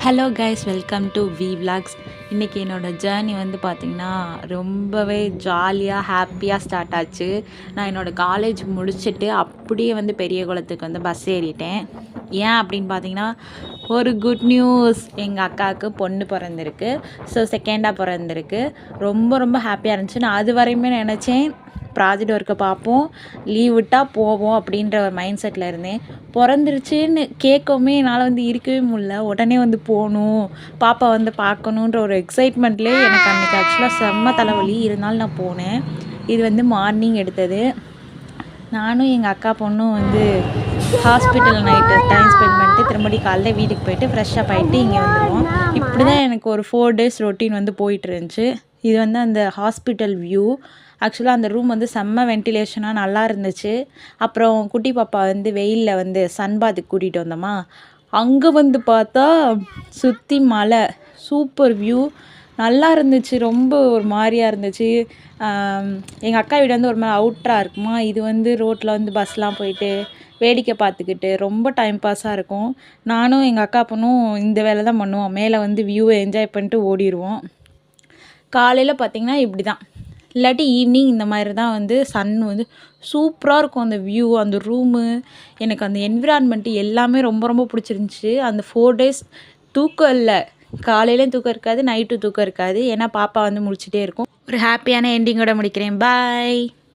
Hello guys, welcome to V vlogs. இன்றைக்கி என்னோடய journey வந்து பார்த்திங்கன்னா ரொம்பவே ஜாலியாக ஹாப்பியாக ஸ்டார்ட் ஆச்சு. நான் என்னோடய காலேஜ் முடிச்சுட்டு அப்படியே வந்து பெரியகுளத்துக்கு வந்து பஸ் ஏறிட்டேன். ஏன் அப்படின்னு பார்த்தீங்கன்னா, ஒரு குட் நியூஸ், எங்கள் அக்காவுக்கு பொண்ணு பிறந்திருக்கு. ஸோ செகண்டாக பிறந்திருக்கு. ரொம்ப ரொம்ப ஹாப்பியாக இருந்துச்சு. நான் அது வரையுமே நினச்சேன் ப்ராஜெக்ட் ஒர்க்கை பார்ப்போம், லீவ் விட்டால் போவோம் அப்படின்ற ஒரு மைண்ட் செட்டில் இருந்தேன். பிறந்துருச்சுன்னு கேட்கவுமே என்னால் வந்து இருக்கவே முடியல. உடனே வந்து போகணும், பாப்பா வந்து பார்க்கணுன்ற ஒரு எக்ஸைட்மெண்ட்லேயே எனக்கு அன்றைக்கி ஆக்சுவலாக செம்ம தலைவலி. இருந்தாலும் நான் போனேன். இது வந்து மார்னிங் எடுத்தது. நானும் எங்கள் அக்கா பொண்ணும் வந்து ஹாஸ்பிட்டல் நைட்டு டைம் ஸ்பெண்ட் பண்ணிட்டு திரும்படி காலைல வீட்டுக்கு போயிட்டு ஃப்ரெஷ்ஷப் ஆகிட்டு இங்கே வந்துடுவோம். இப்படி தான் எனக்கு ஒரு 4 டேஸ் ரொட்டீன் வந்து போயிட்டு இருந்துச்சு. இது வந்து அந்த ஹாஸ்பிட்டல் வியூ. ஆக்சுவலாக அந்த ரூம் வந்து செம்ம வென்டிலேஷனாக நல்லா இருந்துச்சு. அப்புறம் குட்டி பாப்பா வந்து வெயிலில் வந்து சன்பாத்துக்கு கூட்டிகிட்டு வந்தோமா, அங்கே வந்து பார்த்தா சுற்றி மலை, சூப்பர் வியூ, நல்லா இருந்துச்சு. ரொம்ப ஒரு மாதிரியாக இருந்துச்சு. எங்கள் அக்கா வீடு வந்து ஒரு மாதிரி அவுட்டராக இருக்குமா, இது வந்து ரோட்டில் வந்து பஸ்லாம் போயிட்டு வேடிக்கை பார்த்துக்கிட்டு ரொம்ப டைம் பாஸாக இருக்கும். நானும் எங்கள் அக்கா பொண்ணும் இந்த வேலை தான் பண்ணுவோம். மேலே வந்து வியூவை என்ஜாய் பண்ணிட்டு ஓடிடுவோம். காலையில் பார்த்திங்கன்னா இப்படி தான், இல்லாட்டி ஈவினிங் இந்த மாதிரி தான் வந்து சன் வந்து சூப்பராக இருக்கும். அந்த வியூ, அந்த ரூமு, எனக்கு அந்த என்விரான்மெண்ட்டு எல்லாமே ரொம்ப ரொம்ப பிடிச்சிருந்துச்சி. அந்த 4 டேஸ் தூக்கம் இல்லை. காலையிலையும் தூக்கம் இருக்காது, நைட்டும் தூக்கம் இருக்காது. ஏன்னா பாப்பா வந்து முழிச்சிட்டே இருக்கும். ஒரு ஹாப்பியான எண்டிங்கோட முடிக்கிறேன். பாய்.